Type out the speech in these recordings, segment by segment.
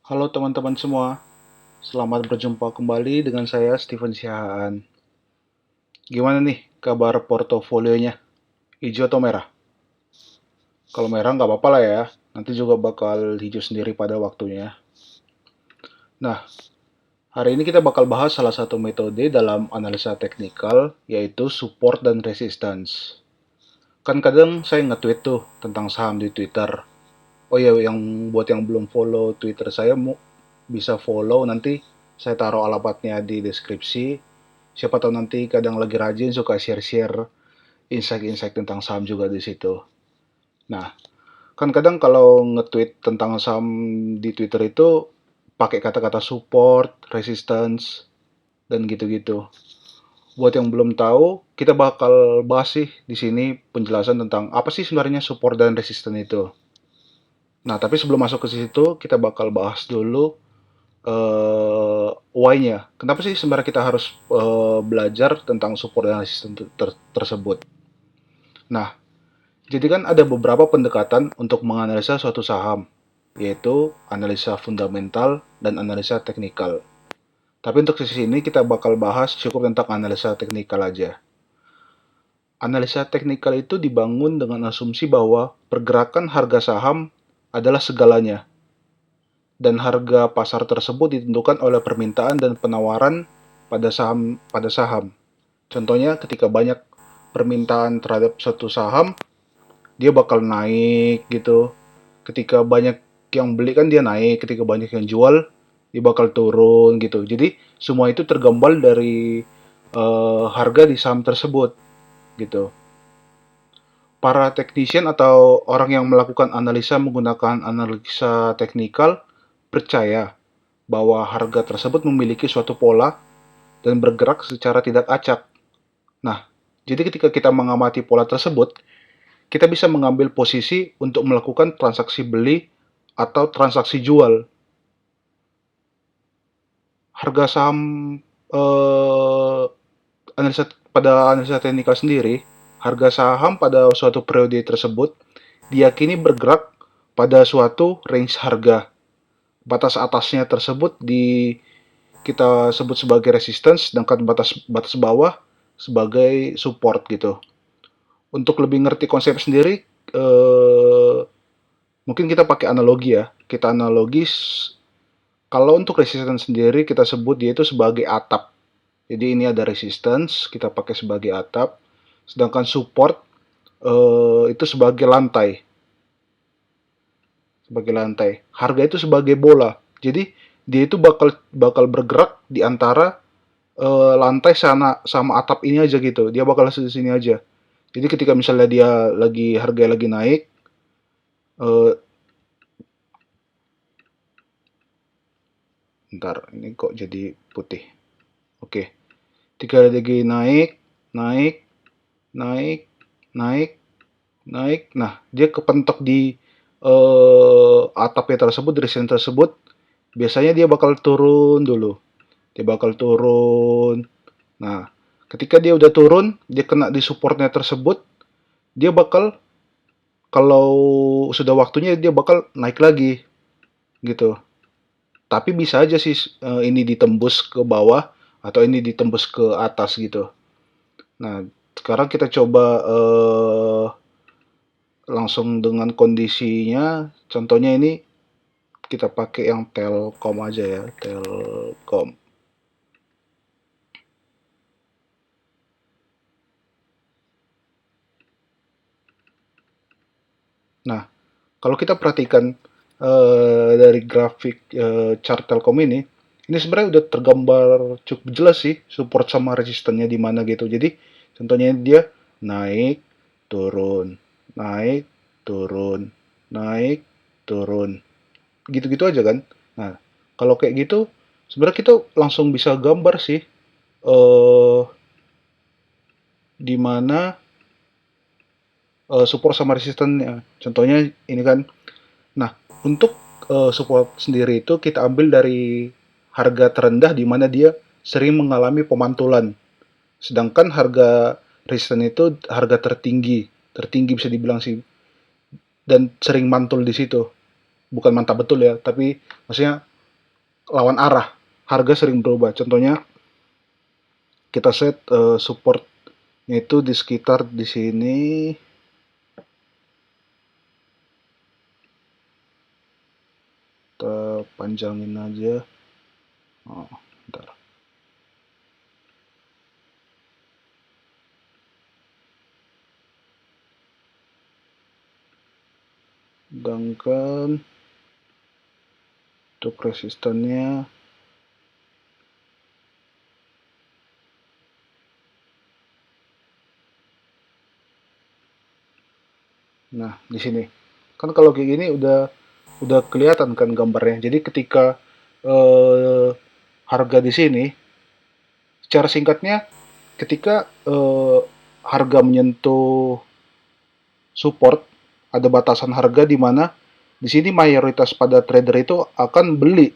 Halo teman-teman semua, selamat berjumpa kembali dengan saya Steven Siahaan. Gimana nih kabar portofolionya? Hijau atau merah? Kalau merah nggak apa-apa lah ya, nanti juga bakal hijau sendiri pada waktunya. Nah, hari ini kita bakal bahas salah satu metode dalam analisa teknikal, yaitu support dan resistance. Kan kadang saya nge-tweet tuh tentang saham di Twitter. Oh iya, yang belum follow Twitter saya bisa follow, nanti saya taruh alamatnya di deskripsi. Siapa tahu nanti kadang lagi rajin suka share-share insight-insight tentang saham juga di situ. Nah, kan kadang kalau nge-tweet tentang saham di Twitter itu pakai kata-kata support, resistance, dan gitu-gitu. Buat yang belum tahu, kita bakal bahas sih di sini penjelasan tentang apa sih sebenarnya support dan resistance itu. Nah, tapi sebelum masuk ke situ, kita bakal bahas dulu why-nya. Kenapa sih sebenarnya kita harus belajar tentang support dan resistance tersebut? Nah, jadi kan ada beberapa pendekatan untuk menganalisa suatu saham, yaitu analisa fundamental dan analisa teknikal. Tapi untuk sesi ini kita bakal bahas cukup tentang analisa teknikal aja. Analisa teknikal itu dibangun dengan asumsi bahwa pergerakan harga saham adalah segalanya, dan harga pasar tersebut ditentukan oleh permintaan dan penawaran pada saham. Contohnya ketika banyak permintaan terhadap satu saham, dia bakal naik gitu. Ketika banyak yang beli kan dia naik, ketika banyak yang jual dia bakal turun gitu. Jadi semua itu tergambar dari harga di saham tersebut gitu. Para technician atau orang yang melakukan analisa menggunakan analisa teknikal percaya bahwa harga tersebut memiliki suatu pola dan bergerak secara tidak acak. Nah, jadi ketika kita mengamati pola tersebut, kita bisa mengambil posisi untuk melakukan transaksi beli atau transaksi jual. Harga saham eh, analisa teknikal sendiri, harga saham pada suatu periode tersebut diyakini bergerak pada suatu range harga. Batas atasnya tersebut kita sebut sebagai resistance, sedangkan batas batas bawah sebagai support gitu. Untuk lebih ngerti konsep sendiri, eh, mungkin kita pakai analogi ya. Kita analogis, kalau untuk resistance sendiri kita sebut dia itu sebagai atap. Jadi ini ada resistance, kita pakai sebagai atap. Sedangkan support itu sebagai lantai. Sebagai lantai. Harga itu sebagai bola. Jadi dia itu bakal bakal bergerak di antara lantai sana sama atap ini aja gitu. Dia bakal di sini aja. Jadi ketika misalnya dia harga lagi naik, eh, ntar ini kok jadi putih. Oke, ketika lagi naik, naik, naik, naik, naik. Nah, dia kepentok di atapnya tersebut, dari sini tersebut. Biasanya dia bakal turun dulu. Dia bakal turun. Nah, ketika dia udah turun, dia kena di supportnya tersebut, dia bakal, kalau sudah waktunya dia bakal naik lagi gitu. Tapi bisa aja sih ini ditembus ke bawah atau ini ditembus ke atas gitu. Nah, sekarang kita coba langsung dengan kondisinya. Contohnya ini kita pakai yang Telkom aja ya, Telkom. Nah, kalau kita perhatikan dari grafik chart Telkom ini sebenarnya udah tergambar cukup jelas sih support sama resistennya di mana gitu. Jadi contohnya dia naik, turun, naik, turun, naik, turun, gitu-gitu aja kan. Nah, kalau kayak gitu sebenarnya kita langsung bisa gambar sih eh di mana support sama resistennya. Contohnya ini kan. Nah, untuk support sendiri itu kita ambil dari harga terendah di mana dia sering mengalami pemantulan. Sedangkan harga resisten itu harga tertinggi, tertinggi bisa dibilang sih, dan sering mantul di situ. Bukan mantap betul ya, tapi maksudnya lawan arah, harga sering berubah. Contohnya kita set supportnya itu di sekitar di sini. Kita panjangin aja. Oh, bentar. Sedangkan untuk resistannya, nah di sini kan kalau kayak gini udah kelihatan kan gambarnya. Jadi ketika eh, harga di sini, secara singkatnya, ketika harga menyentuh support, ada batasan harga di mana di sini mayoritas pada trader itu akan beli.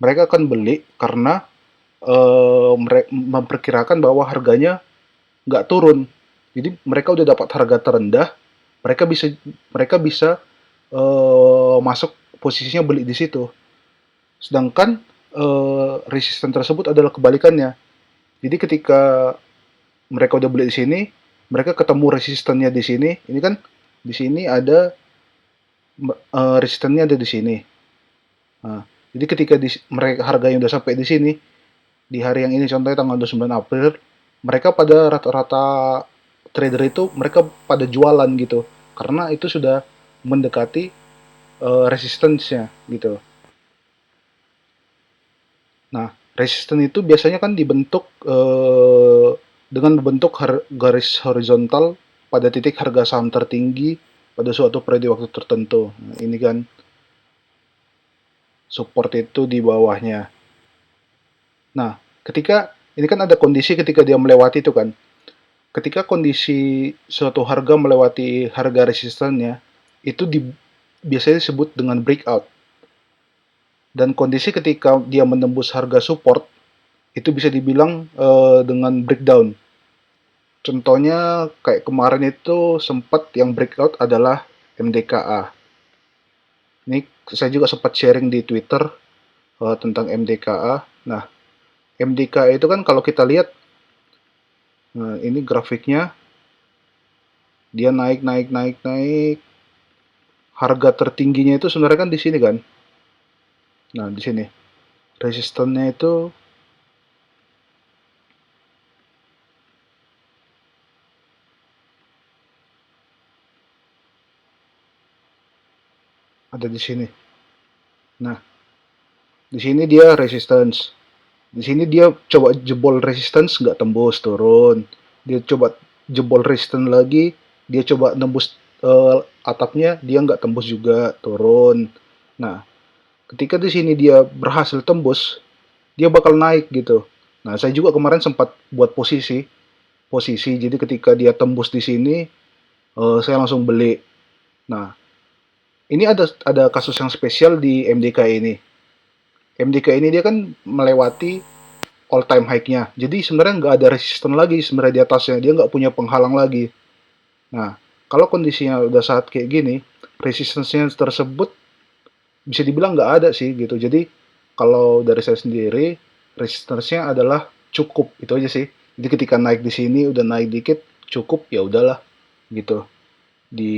Mereka akan beli karena mereka memperkirakan bahwa harganya nggak turun. Jadi mereka udah dapat harga terendah, mereka bisa mereka bisa masuk posisinya beli di situ. Sedangkan resisten tersebut adalah kebalikannya. Jadi ketika mereka udah beli di sini, mereka ketemu resistennya di sini. Ini kan di sini ada resistennya ada di sini. Nah, jadi ketika mereka harganya udah sampai di sini, di hari yang ini contohnya tanggal 29 April, mereka pada rata-rata trader itu mereka pada jualan gitu. Karena itu sudah mendekati resistance-nya gitu. Nah, resisten itu biasanya kan dibentuk dengan membentuk garis horizontal pada titik harga saham tertinggi pada suatu periode waktu tertentu. Nah, ini kan support itu di bawahnya. Nah, ketika ini kan ada kondisi ketika dia melewati itu kan. Ketika kondisi suatu harga melewati harga resistannya, itu biasanya disebut dengan breakout. Dan kondisi ketika dia menembus harga support, itu bisa dibilang dengan breakdown. Contohnya kayak kemarin itu sempat yang breakout adalah MDKA. Ini saya juga sempat sharing di Twitter tentang MDKA. Nah, MDKA itu kan kalau kita lihat, nah ini grafiknya, dia naik, naik, naik, naik. Harga tertingginya itu sebenarnya kan di sini kan. Nah, di sini. Resistannya itu ada di sini. Nah, di sini dia resistance. Di sini dia coba jebol resistance nggak tembus turun. Dia coba jebol resistance lagi, dia coba nembus atapnya, dia nggak tembus juga turun. Nah, ketika di sini dia berhasil tembus, dia bakal naik gitu. Nah, saya juga kemarin sempat buat posisi, posisi. Jadi ketika dia tembus di sini, saya langsung beli. Nah, ini ada kasus yang spesial di MDK ini. MDK ini dia kan melewati all time high-nya. Jadi sebenarnya nggak ada resisten lagi sebenarnya di atasnya. Dia nggak punya penghalang lagi. Nah, kalau kondisinya udah saat kayak gini, resistance-nya tersebut bisa dibilang nggak ada sih gitu. Jadi kalau dari saya sendiri, resistance-nya adalah cukup. Itu aja sih. Jadi ketika naik di sini udah naik dikit, cukup ya udahlah gitu. Di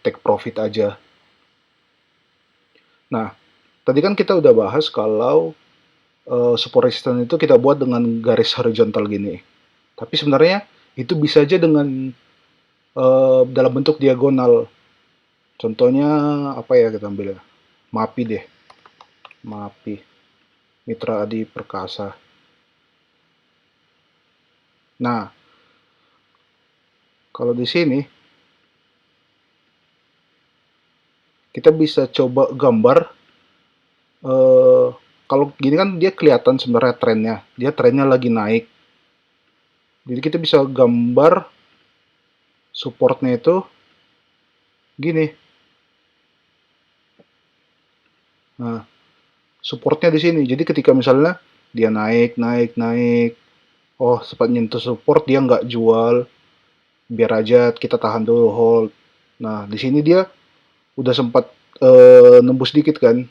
take profit aja. Nah, tadi kan kita udah bahas kalau support resistance itu kita buat dengan garis horizontal gini. Tapi sebenarnya itu bisa aja dengan dalam bentuk diagonal. Contohnya apa ya kita ambil ya? MAPI deh. MAPI. Mitra Adi Perkasa. Nah, kalau di sini kita bisa coba gambar eh, kalau gini kan dia kelihatan sebenarnya trennya. Dia trennya lagi naik. Jadi kita bisa gambar supportnya itu gini. Nah, supportnya di sini. Jadi ketika misalnya dia naik, naik, naik, oh sempat nyentuh support dia nggak jual, biar aja kita tahan dulu hold. Nah di sini dia udah sempat nembus dikit kan.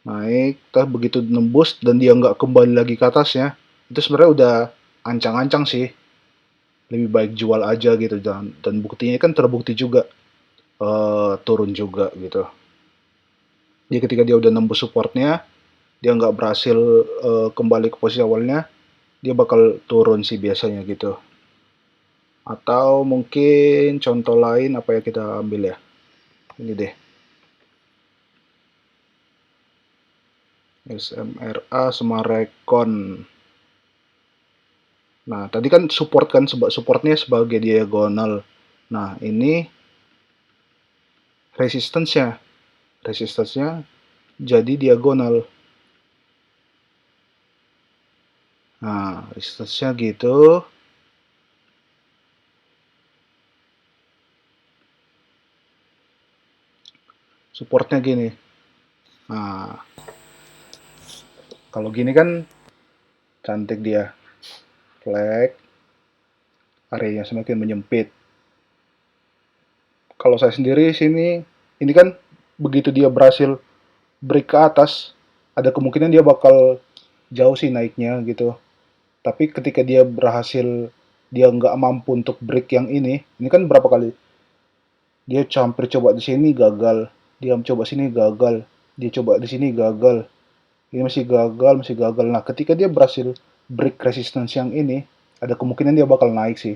naik, begitu nembus dan dia nggak kembali lagi ke atasnya, itu sebenarnya udah ancang-ancang sih. Lebih baik jual aja gitu, dan buktinya kan terbukti juga turun juga gitu. Jadi ketika dia udah nembus supportnya, dia nggak berhasil kembali ke posisi awalnya, dia bakal turun sih biasanya gitu. Atau mungkin contoh lain apa ya kita ambil ya? Ini deh, SMRA sama Recon. Nah, tadi kan support kan, supportnya sebagai diagonal. Nah, ini resistance-nya. Resistance-nya jadi diagonal. Nah, resistance-nya gitu. Supportnya gini. Nah, kalau gini kan cantik dia. Flag, areanya semakin menyempit. Kalau saya sendiri sini, ini kan begitu dia berhasil break ke atas, ada kemungkinan dia bakal jauh sih naiknya gitu. Tapi ketika dia berhasil, dia nggak mampu untuk break yang ini kan berapa kali? Dia hampir coba di sini gagal, dia coba sini gagal, dia coba di sini gagal, ini masih gagal, masih gagal. Nah, ketika dia berhasil break resistance yang ini, ada kemungkinan dia bakal naik sih.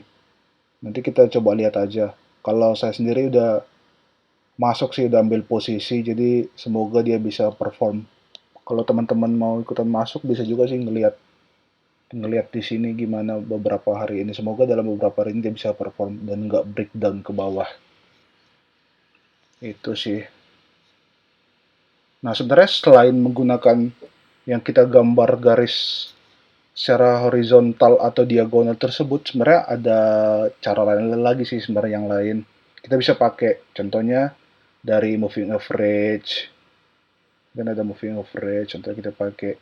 Nanti kita coba lihat aja. Kalau saya sendiri udah masuk sih, udah ambil posisi, jadi semoga dia bisa perform. Kalau teman-teman mau ikutan masuk, bisa juga sih ngelihat ngelihat di sini gimana beberapa hari ini. Semoga dalam beberapa hari ini dia bisa perform dan nggak breakdown ke bawah. Itu sih. Nah, sebenarnya selain menggunakan yang kita gambar garis secara horizontal atau diagonal tersebut, sebenarnya ada cara lain lagi sih sebenarnya yang lain. Kita bisa pakai contohnya dari moving average. Dan ada moving average, contohnya kita pakai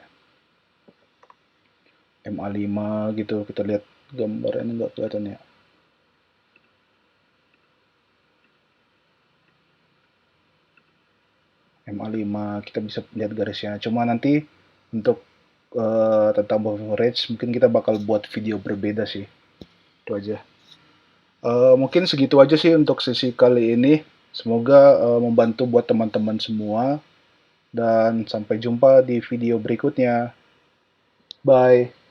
MA5 gitu. Kita lihat gambarnya nggak kelihatan ya. MA5 kita bisa lihat garisnya. Cuma nanti untuk tentang moving average mungkin kita bakal buat video berbeda sih. Itu aja. Mungkin segitu aja sih untuk sesi kali ini. Semoga membantu buat teman-teman semua. Dan sampai jumpa di video berikutnya. Bye.